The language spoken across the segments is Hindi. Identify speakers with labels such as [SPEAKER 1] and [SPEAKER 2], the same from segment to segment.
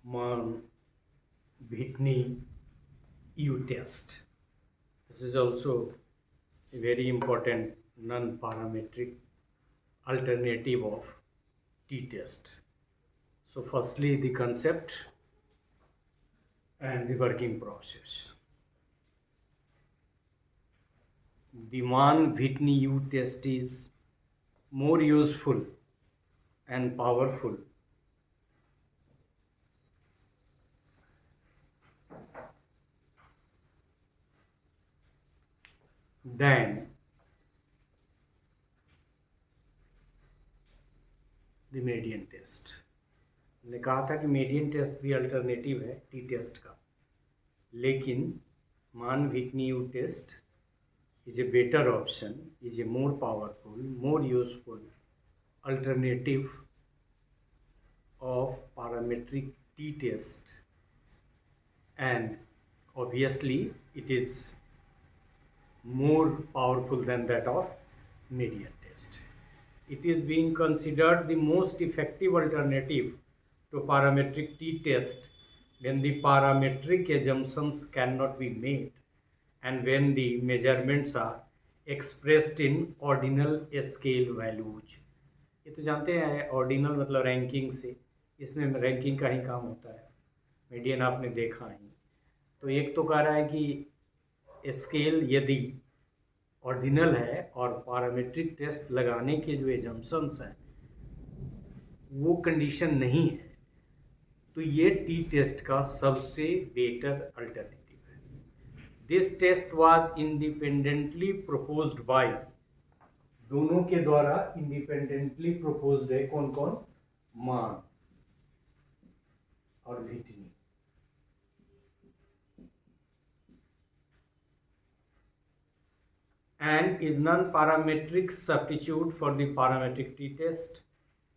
[SPEAKER 1] Mann-Whitney U test. This is also a very important non-parametric alternative of t-test. So firstly, the concept and the working process. The Mann-Whitney U test is more useful and powerful than the median test. मैंने कहा था कि मीडियन टेस्ट भी अल्टरनेटिव है टी टेस्ट का, लेकिन Mann Whitney U test is a better option, is a more powerful, more useful alternative of parametric t-test, and obviously it is more powerful than that of median test. It is being considered the most effective alternative to parametric t-test when the parametric assumptions cannot be made and when the measurements are expressed in ordinal scale values. ये तो जानते हैं ऑर्डिनल मतलब रैंकिंग से, इसमें रैंकिंग का ही काम होता है, मीडियन आपने देखा ही. तो एक तो कह रहा है कि स्केल यदि ऑर्डिनल है और पैरामीट्रिक टेस्ट लगाने के जो एजम्पशंस हैं वो कंडीशन नहीं है, तो ये टी टेस्ट का सबसे better alternative. This test was independently proposed by, दोनों के द्वारा independently proposed है. कौन कौन? मान और Whitney. And is non-parametric substitute for the parametric t-test.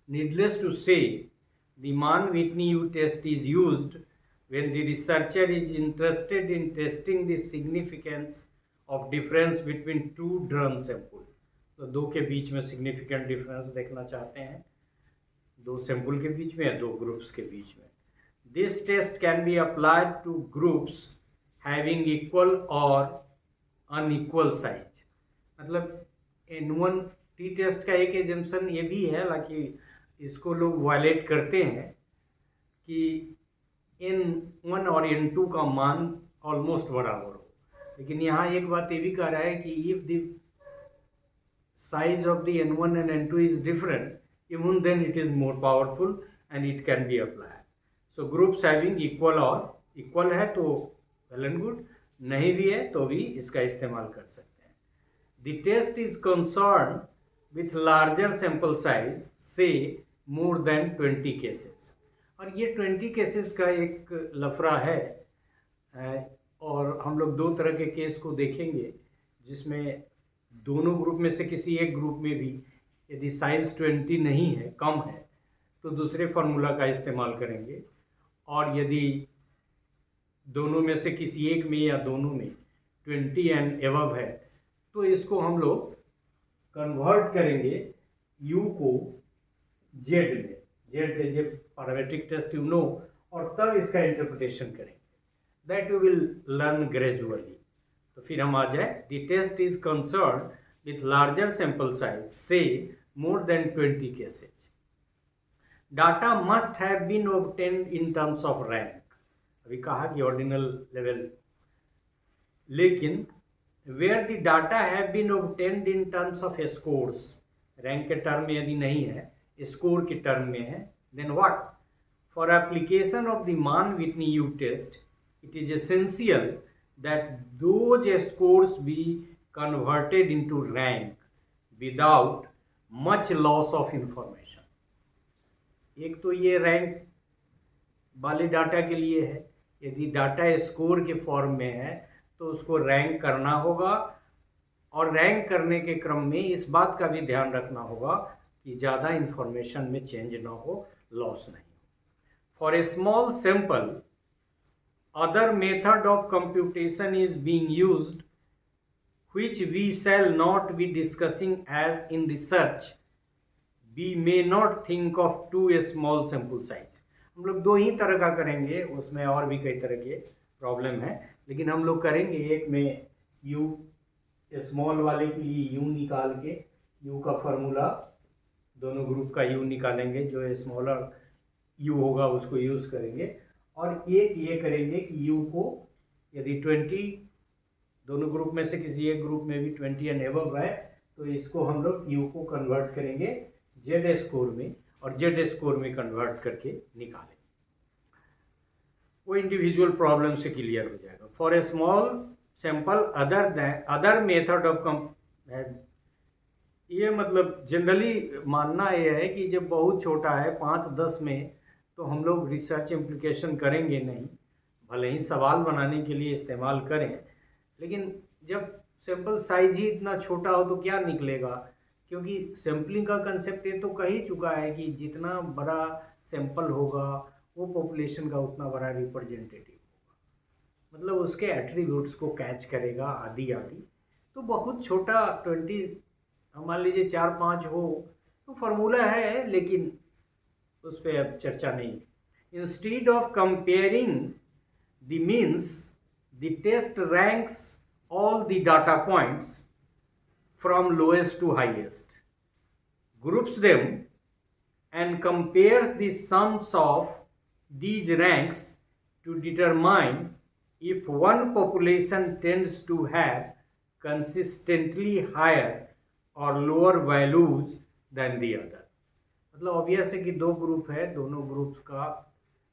[SPEAKER 1] Needless to say, the Mann-Whitney U test is used when the researcher is interested in testing the significance of difference between two drawn samples. तो दो के बीच में significant difference देखना चाहते हैं, दो सैंपल के बीच में या दो ग्रुप्स के बीच में. This test can be applied to groups having equal or unequal size. मतलब N1 टी टेस्ट का एक एजम्पशन ये भी है, हालांकि इसको लोग वायलेट करते हैं कि N1 और N2 का मान ऑलमोस्ट बराबर हो, लेकिन यहाँ एक बात ये भी कह रहा है कि if the size of the N1 and N2 is different, even then it is more powerful and it can be applied. So groups having equal or equal है तो well and good, नहीं भी है तो भी इसका इस्तेमाल कर सकते हैं. The test is concerned with larger sample size, say more than 20 cases. और ये 20 केसेस का एक लफड़ा है, और हम लोग दो तरह के केस को देखेंगे जिसमें दोनों ग्रुप में से किसी एक ग्रुप में भी यदि साइज 20 नहीं है, कम है, तो दूसरे फार्मूला का इस्तेमाल करेंगे, और यदि दोनों में से किसी एक में या दोनों में 20 एंड एबव है तो इसको हम लोग कन्वर्ट करेंगे U को Z में, Z is a parametric test you know, और तब इसका इंटरप्रिटेशन करेंगे. That you will learn gradually. तो फिर हम आ जाए. The test is concern with larger sample size, say more than 20 cases. Data must have been obtained in terms of rank. अभी कहा कि ऑर्डिनल लेवल, लेकिन where the data have been obtained in terms of scores, rank के टर्म में यदि नहीं है, स्कोर के टर्म में है, then what? For application of the Mann-Whitney U test, it is essential that those scores be converted into rank without much loss of information. एक तो ये रैंक वाले डाटा के लिए है, यदि डाटा स्कोर के फॉर्म में है तो उसको रैंक करना होगा, और रैंक करने के क्रम में इस बात का भी ध्यान रखना होगा कि ज़्यादा इंफॉर्मेशन में चेंज ना हो, लॉस नहीं हो. For a small sample other method of computation is being used which we shall not be discussing as in research we may not think of too small sample size. हम लोग दो ही तरह का करेंगे, उसमें और भी कई तरह के प्रॉब्लम है, लेकिन हम लोग करेंगे एक में यू स्मॉल वाले के लिए यू निकाल के यू का फॉर्मूला दोनों ग्रुप का यू निकालेंगे, जो स्मॉलर यू होगा उसको यूज़ करेंगे, और एक ये करेंगे कि यू को यदि 20 दोनों ग्रुप में से किसी एक ग्रुप में भी 20 एंड एबव है तो इसको हम लोग यू को कन्वर्ट करेंगे जेड स्कोर में, और जेड स्कोर में कन्वर्ट करके निकालेंगे। वो इंडिविजुअल प्रॉब्लम से क्लियर हो जाएगा। For a small sample other method of ये मतलब जनरली मानना यह है कि जब बहुत छोटा है 5-10 में तो हम लोग रिसर्च इम्प्लीकेशन करेंगे नहीं, भले ही सवाल बनाने के लिए इस्तेमाल करें, लेकिन जब सैंपल साइज ही इतना छोटा हो तो क्या निकलेगा, क्योंकि सैम्पलिंग का कंसेप्ट ये तो कह ही चुका है कि जितना बड़ा सैंपल होगा वो पॉपुलेशन का उतना बड़ा रिप्रेजेंटेटिव होगा, मतलब उसके एट्रीब्यूट्स को कैच करेगा आदि आदि। तो बहुत छोटा 20 मान लीजिए 4-5 हो तो फार्मूला है, लेकिन उस पर अब चर्चा नहीं। Instead of comparing the means the test ranks all the data points from lowest to highest, groups them and compares the sums of these ranks to determine if one population tends to have consistently higher or lower values than the other। मतलब ऑब्वियस है कि दो ग्रुप है, दोनों ग्रुप का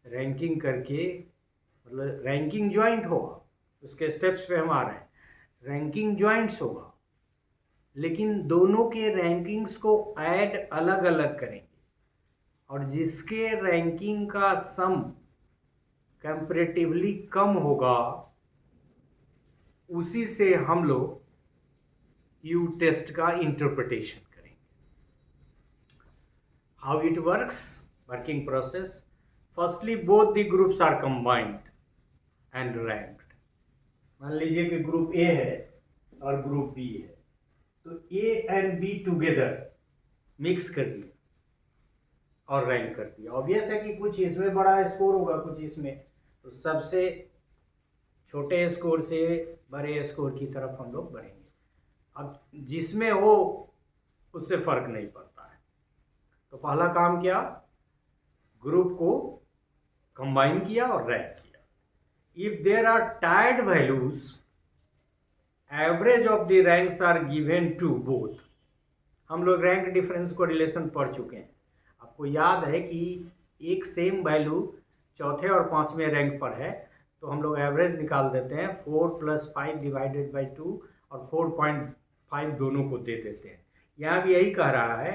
[SPEAKER 1] रैंकिंग करके, मतलब रैंकिंग ज्वाइंट होगा, उसके स्टेप्स पे हम आ रहे हैं, रैंकिंग ज्वाइंट्स होगा, लेकिन दोनों के रैंकिंग्स को ऐड अलग अलग करेंगे, और जिसके रैंकिंग का सम कंपैरेटिवली कम होगा उसी से हम लोग यू टेस्ट का इंटरप्रिटेशन करेंगे। How it works, working process. Firstly both the groups are combined and ranked. मान लीजिए कि ग्रुप ए है और ग्रुप बी है, तो A and be together mix कर दिया और रैंक कर दिया। ऑब्वियस है कि कुछ इसमें बड़ा स्कोर होगा, कुछ इसमें, तो सबसे छोटे स्कोर से बड़े स्कोर की तरफ हम लोग बढ़ेंगे। अब जिसमें हो उससे फर्क नहीं पड़ता है। तो पहला काम क्या, ग्रुप को कंबाइन किया और रैंक किया। If there are tied values, average of the ranks are given to both। हम लोग रैंक डिफरेंस को रिलेशन पढ़ चुके हैं। आपको याद है कि एक सेम वैल्यू चौथे और पांचवें रैंक पर है तो हम लोग एवरेज निकाल देते हैं, 4 + 5 डिवाइडेड बाई 2 और 4.5 दोनों को दे देते हैं। यहाँ भी यही कह रहा है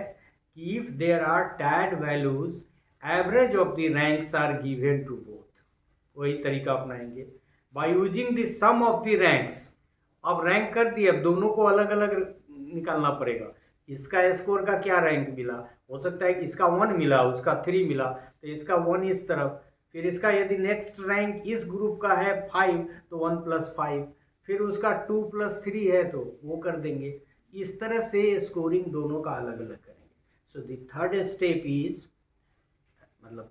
[SPEAKER 1] कि if there are tied values average of the ranks are given to both. वही तरीका अपनाएंगे by using the sum of the ranks. अब रैंक कर दिए, अब दोनों को अलग अलग निकालना पड़ेगा। इसका स्कोर का क्या रैंक मिला, हो सकता है कि इसका 1 मिला, उसका 3 मिला, तो इसका 1 इस तरफ, फिर इसका यदि नेक्स्ट रैंक इस ग्रुप का है 5 तो 1 + 5, फिर उसका 2 + 3 है तो वो कर देंगे। इस तरह से स्कोरिंग दोनों का अलग अलग करेंगे। So the third step is, मतलब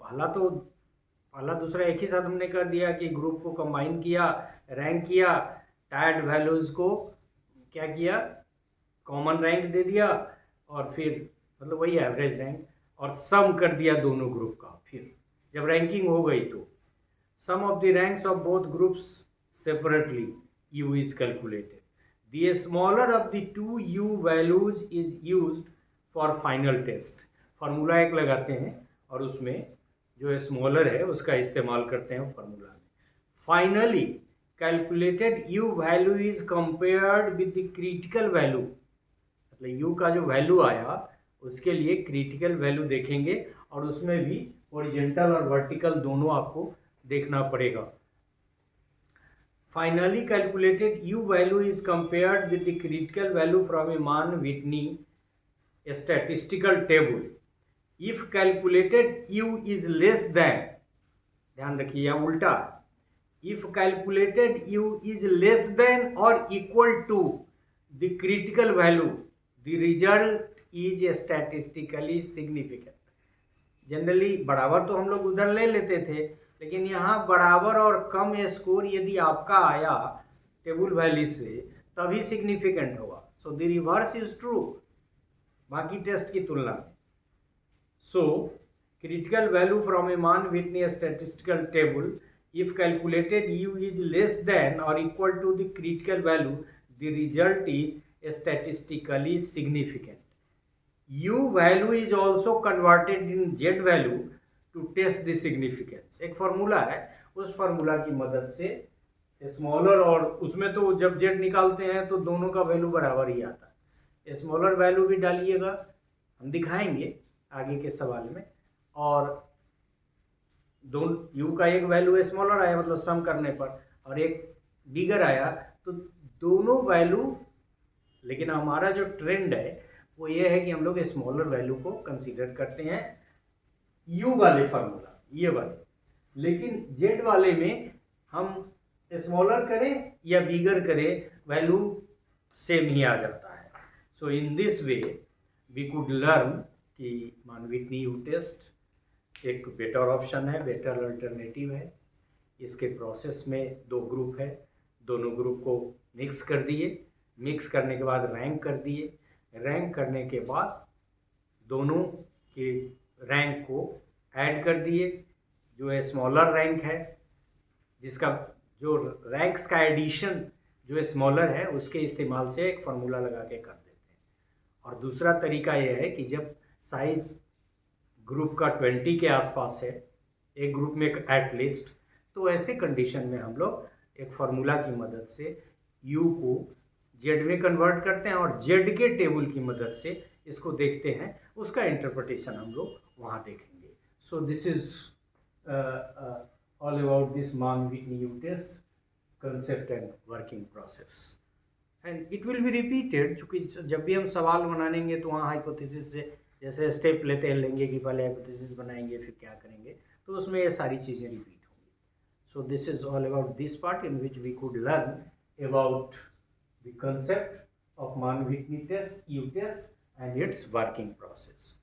[SPEAKER 1] पहला दूसरा एक ही साथ हमने कर दिया कि ग्रुप को कंबाइन किया, रैंक किया, टाइड वैल्यूज को क्या किया, कॉमन रैंक दे दिया, और फिर मतलब वही एवरेज रैंक, और सम कर दिया दोनों ग्रुप का। फिर जब रैंकिंग हो गई तो sum of the ranks of both groups separately U is calculated. The smaller of the 2 U values is used for final test. Formula एक लगाते हैं और उसमें जो स्मॉलर है उसका इस्तेमाल करते हैं फार्मूला में। Finally calculated U value is compared with the critical value, मतलब यू का जो वैल्यू आया उसके लिए क्रिटिकल वैल्यू देखेंगे, और उसमें भी हॉरिजॉन्टल और वर्टिकल दोनों आपको देखना पड़ेगा। Finally calculated U value is compared with the critical value from a Mann Whitney statistical table. If calculated U is less than, ध्यान रखिए यहाँ उल्टा, if calculated U is less than और equal to the critical value the result is statistically significant. Generally बराबर तो हम लोग उधर ले लेते थे, लेकिन यहाँ बराबर और कम स्कोर यदि आपका आया टेबल वैल्यू से तभी सिग्निफिकेंट होगा। So the reverse is true बाकी टेस्ट की तुलना में। सो critical value from a Mann-Whitney statistical table, if calculated u is less than or equal to the critical value, the result is statistically significant. U value is also converted in Z value to test the significance. एक फॉर्मूला है, उस फॉर्मूला की मदद से स्मॉलर, और उसमें तो जब Z निकालते हैं तो दोनों का वैल्यू बराबर ही आता है। स्मॉलर वैल्यू भी डालिएगा, हम दिखाएंगे आगे के सवाल में। और दोनों यू का एक वैल्यू स्मॉलर आया मतलब सम करने पर, और एक बिगर आया, तो दोनों वैल्यू, लेकिन हमारा जो ट्रेंड है वो ये है कि हम लोग स्मॉलर वैल्यू को कंसीडर करते हैं यू वाले फार्मूला, ये वाले। लेकिन जेड वाले में हम स्मॉलर करें या बिगर करें वैल्यू सेम ही आ जाता है। So in this way we could learn कि मान-विटनी यू टेस्ट एक बेटर ऑप्शन है, बेटर अल्टरनेटिव है। इसके प्रोसेस में दो ग्रुप है, दोनों ग्रुप को मिक्स कर दिए, मिक्स करने के बाद रैंक कर दिए, रैंक करने के बाद दोनों के रैंक को ऐड कर दिए। जो स्मॉलर रैंक है, जिसका जो रैंक्स का एडिशन जो स्मॉलर है उसके इस्तेमाल से एक फार्मूला लगा के कर देते हैं। और दूसरा तरीका यह है कि जब साइज़ ग्रुप का 20 के आसपास है, एक ग्रुप में एटलीस्ट, तो ऐसे कंडीशन में हम लोग एक फार्मूला की मदद से u को z में कन्वर्ट करते हैं और z के टेबल की मदद से इसको देखते हैं, उसका इंटरप्रिटेशन हम लोग वहाँ देखेंगे। So this is all about this Mann-Whitney U test concept and working process, and it will be repeated. चूँकि जब भी हम सवाल बनाएंगे तो वहाँ हाइपोथेसिस से जैसे स्टेप लेंगे कि पहले हाइपोथेसिस बनाएंगे फिर क्या करेंगे, तो उसमें ये सारी चीज़ें रिपीट होंगी। So this is all about this part in which we could learn about the concept of Mann-Whitney test, U test and its working process.